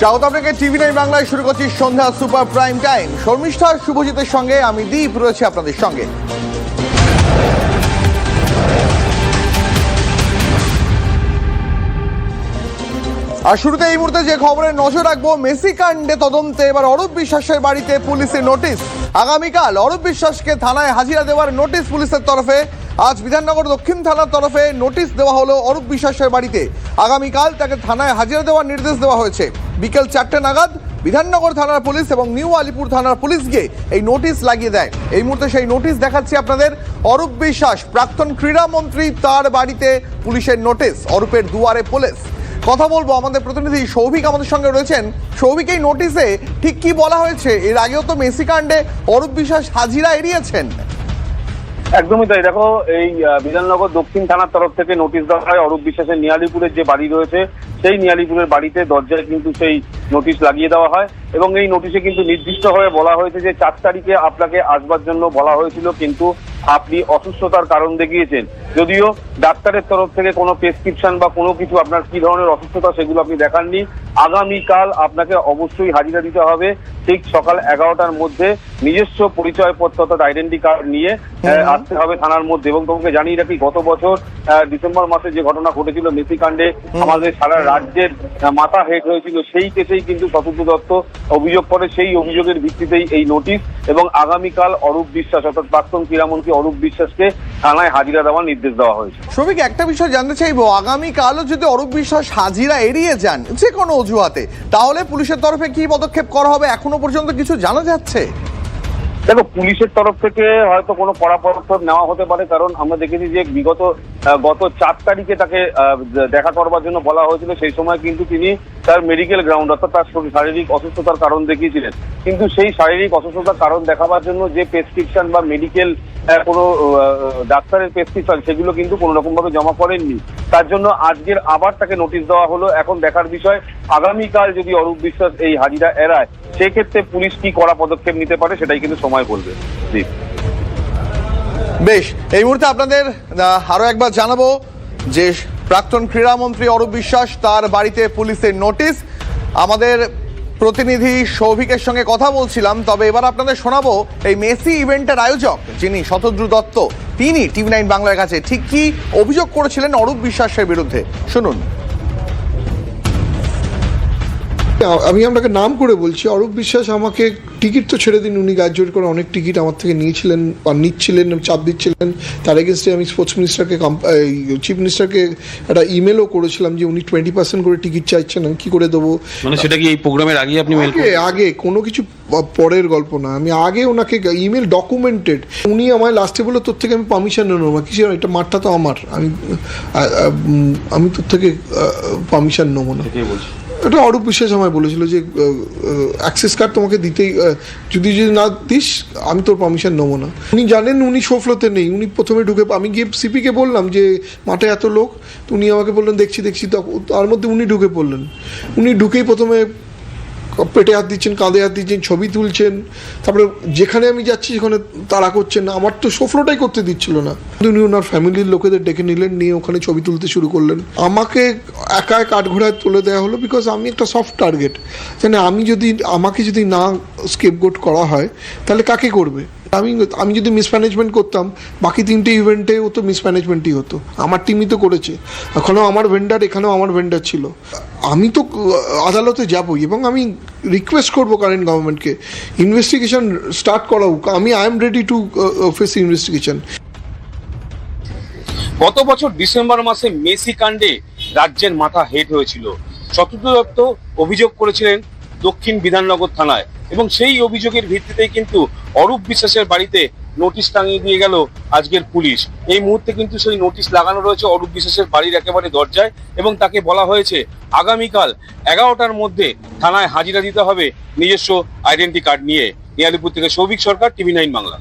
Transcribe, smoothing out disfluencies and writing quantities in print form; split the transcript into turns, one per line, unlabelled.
স্বাগত আপনাকে টিভি9 বাংলায়। শুরু করছি সন্ধ্যা সুপার প্রাইম টাইম। শর্মিষ্ঠা শুভজিতের সঙ্গে আমি দীপ রয়েছে আপনাদের সঙ্গে। আর শুরুতে এই মুহূর্তে যে খবরে নজর রাখবো, মেসি কাণ্ডে তদন্তে এবার অরূপ বিশ্বাসের বাড়িতে পুলিশের নোটিশ। আগামীকাল অরূপ বিশ্বাসকে থানায় হাজিরা দেওয়ার নোটিশ পুলিশের তরফে। আজ বিধাননগর দক্ষিণ থানার তরফে নোটিশ দেওয়া হলো অরূপ বিশ্বাসের বাড়িতে। আগামীকাল তাকে থানায় হাজিরা দেওয়ার নির্দেশ দেওয়া হয়েছে। বিকেল 4টে নাগাদ বিধাননগর থানার পুলিশ এবং নিউ আলিপুর থানার পুলিশ গিয়ে এই নোটিশ লাগিয়ে দেয়। এই মুহূর্তে সেই নোটিশ দেখাচ্ছি আপনাদের। অরূপ বিশ্বাস, প্রাক্তন ক্রীড়ামন্ত্রী, তার বাড়িতে পুলিশের নোটিশ। অরূপের দুয়ারে পুলিশ। কথা বলবো, আমাদের প্রতিনিধি সৌভিক আমাদের সঙ্গে রয়েছেন। সৌভিক, এই নোটিশে ঠিক কি বলা হয়েছে? এর আগেও তো মেসি কাণ্ডে অরূপ বিশ্বাস হাজিরা এড়িয়েছেন।
একদমই তাই। দেখো, এই বিধাননগর দক্ষিণ থানার তরফ থেকে নোটিশ দেওয়া হয় অরূপ বিশ্বাসের নিয়ালিপুরের যে বাড়ি রয়েছে সেই নিয়ালিপুরের বাড়িতে দরজায় কিন্তু সেই নোটিশ লাগিয়ে দেওয়া হয় এবং এই নোটিশে কিন্তু নির্দিষ্টভাবে বলা হয়েছে যে 4 তারিখে আপনাকে আসবার জন্য বলা হয়েছিল, কিন্তু আপনি অসুস্থতার কারণ দেখিয়েছেন। যদিও ডাক্তারের তরফ থেকে কোনো প্রেসক্রিপশন বা কোনো কিছু আপনার কি ধরনের অসুস্থতা সেগুলো আপনি দেখাননি। আগামীকাল আপনাকে অবশ্যই হাজিরা দিতে হবে ঠিক সকাল 11টার মধ্যে। নিজস্ব পরিচয়পত্র অর্থাৎ আইডেন্টি কার্ড নিয়ে আসতে হবে থানার মধ্যে। এবং তোমাকে জানিয়ে রাখি, গত বছর ডিসেম্বর মাসে যে ঘটনা ঘটেছিল মেসি কাণ্ডে, আমাদের সারা রাজ্যের মাথা হেট হয়েছিল, সেই কেসেই কিন্তু শতদ্রু দত্ত অভিযোগ করে। সেই অভিযোগের ভিত্তিতেই এই নোটিশ এবং আগামীকাল অরূপ বিশ্বাস অর্থাৎ প্রাক্তন ক্রীড়ামন্ত্রী অরূপ বিশ্বাসকে থানায় হাজিরা দেওয়ার নির্দেশ দেওয়া হয়েছে।
সৌভিক, একটা বিষয় জানতে চাইবো, আগামীকালও যদি অরূপ বিশ্বাস হাজিরা এড়িয়ে যান যে কোনো অজুহাতে, তাহলে পুলিশের তরফে কি পদক্ষেপ করা হবে এখনো পর্যন্ত কিছু জানা যাচ্ছে?
দেখো, পুলিশের তরফ থেকে হয়তো কোনো কড়া পদক্ষেপ নেওয়া হতে পারে, কারণ আমরা দেখেছি যে গত 4 তারিখে তাকে দেখা করবার জন্য বলা হয়েছিল। সেই সময় কিন্তু তিনি তার মেডিকেল গ্রাউন্ড অর্থাৎ তার শারীরিক অসুস্থতার কারণ দেখিয়েছিলেন, কিন্তু সেই শারীরিক অসুস্থতার কারণ দেখাবার জন্য যে প্রেসক্রিপশন বা মেডিকেল কোনো ডাক্তারের প্রেসক্রিপশন সেগুলো কিন্তু কোনো রকম ভাবে জমা করেননি। তার জন্য আজকের আবার তাকে নোটিশ দেওয়া হলো। এখন দেখার বিষয়, আগামীকাল যদি অরূপ বিশ্বাস এই হাজিরা এড়ায় সেক্ষেত্রে পুলিশ কি কড়া পদক্ষেপ নিতে পারে সেটাই কিন্তু সময় বলবে।
বেশ, এই মুহূর্তে আপনাদের আরো একবার জানাবো যে প্রাক্তন ক্রীড়ামন্ত্রী অরূপ বিশ্বাস, তার বাড়িতে পুলিশের নোটিশ। আমাদের প্রতিনিধি সৌভিকের সঙ্গে কথা বলছিলাম। তবে এবার আপনাদের শোনাবো এই মেসি ইভেন্টের আয়োজক যিনি শতদ্রু দত্ত, তিনি টিভি9 বাংলার কাছে ঠিক কি অভিযোগ করেছিলেন অরূপ বিশ্বাসের বিরুদ্ধে, শুনুন।
আমি আপনাকে নাম করে বলছি, অরূপ বিশ্বাস আমাকে টিকিট তো ছেড়ে দিন, উনি গাড়ি জোর করে অনেক টিকিট আমার থেকে নিয়েছিলেন বা নিচ্ছিলেন, চাপ দিচ্ছিলেন। তার এগেনস্টে আমি স্পোর্টস মিনিস্টারকে, চিফ মিনিস্টারকে একটা ইমেলও করেছিলাম যে উনি 20% করে টিকিট চাইছেন, আমি কি করে দেবো।
মানে সেটা কি এই প্রোগ্রামের আগে আপনি
আগে কোনো কিছু পরের গল্প না, আমি আগে ওনাকে ইমেল ডকুমেন্টেড। উনি আমায় লাস্টে বলে, তোর থেকে আমি পারমিশন নেবো না। কিছু এটা মাঠটা তো আমার, আমি তোর থেকে পারমিশন নেবো না। এটা অরূপ বিশ্বাস আমায় বলেছিল যে অ্যাক্সেস কার্ড তোমাকে দিতেই, যদি না দিস আমি তোর পারমিশন নেবো না। উনি জানেন উনি শো ফ্লোতে নেই। উনি প্রথমে ঢুকে, আমি গিয়ে সিপিকে বললাম যে মাঠে এত লোক, তো উনি আমাকে বললেন দেখছি। তার মধ্যে উনি ঢুকে পড়লেন। উনি ঢুকেই প্রথমে পেটে হাত দিচ্ছেন, কাঁধে হাত দিচ্ছেন, ছবি তুলছেন। তারপরে যেখানে আমি যাচ্ছি সেখানে তাড়া করছেন না, আমার তো সোফলোটাই করতে দিচ্ছিল না। উনি ওনার ফ্যামিলির লোকেদের ডেকে নিলেন, নিয়ে ওখানে ছবি তুলতে শুরু করলেন। আমাকে একা কাঠঘোড়ায় তুলে দেওয়া হলো, বিকজ আমি একটা সফট টার্গেট। জানে আমাকে যদি না স্কেপগোট করা হয় তাহলে কাকে করবে? আমি যদি মিসম্যানেজমেন্ট করতাম, বাকি 3টে ইভেন্টে ও তো মিসম্যানেজমেন্টই হতো। আমার টিমই তো করেছে, এখানেও আমার ভেন্ডার, এখানেও আমার ভেন্ডার ছিল। আমি তো আদালতে যাবই এবং আমি রিকোয়েস্ট করবো কারেন্ট গভর্নমেন্টকে ইনভেস্টিগেশন স্টার্ট করা হোক। I am ready to face investigation.
গত বছর ডিসেম্বর মাসে মেসি কাণ্ডে রাজ্যের মাথা হেট হয়েছিল। শতদ্রু দত্ত অভিযোগ করেছিলেন দক্ষিণ বিধাননগর থানায় এবং সেই অভিযোগের ভিত্তিতেই কিন্তু অরূপ বিশ্বাসের বাড়িতে নোটিশ টাঙিয়ে দিয়ে গেল আজকের পুলিশ। এই মুহূর্তে কিন্তু সেই নোটিশ লাগানো রয়েছে অরূপ বিশ্বাসের বাড়ির একেবারে দরজায় এবং তাকে বলা হয়েছে আগামীকাল 11টার মধ্যে থানায় হাজিরা দিতে হবে নিজস্ব আইডেন্টি কার্ড নিয়ে। নিয়ালিপুর থেকে সৌভিক সরকার, টিভি9 বাংলা।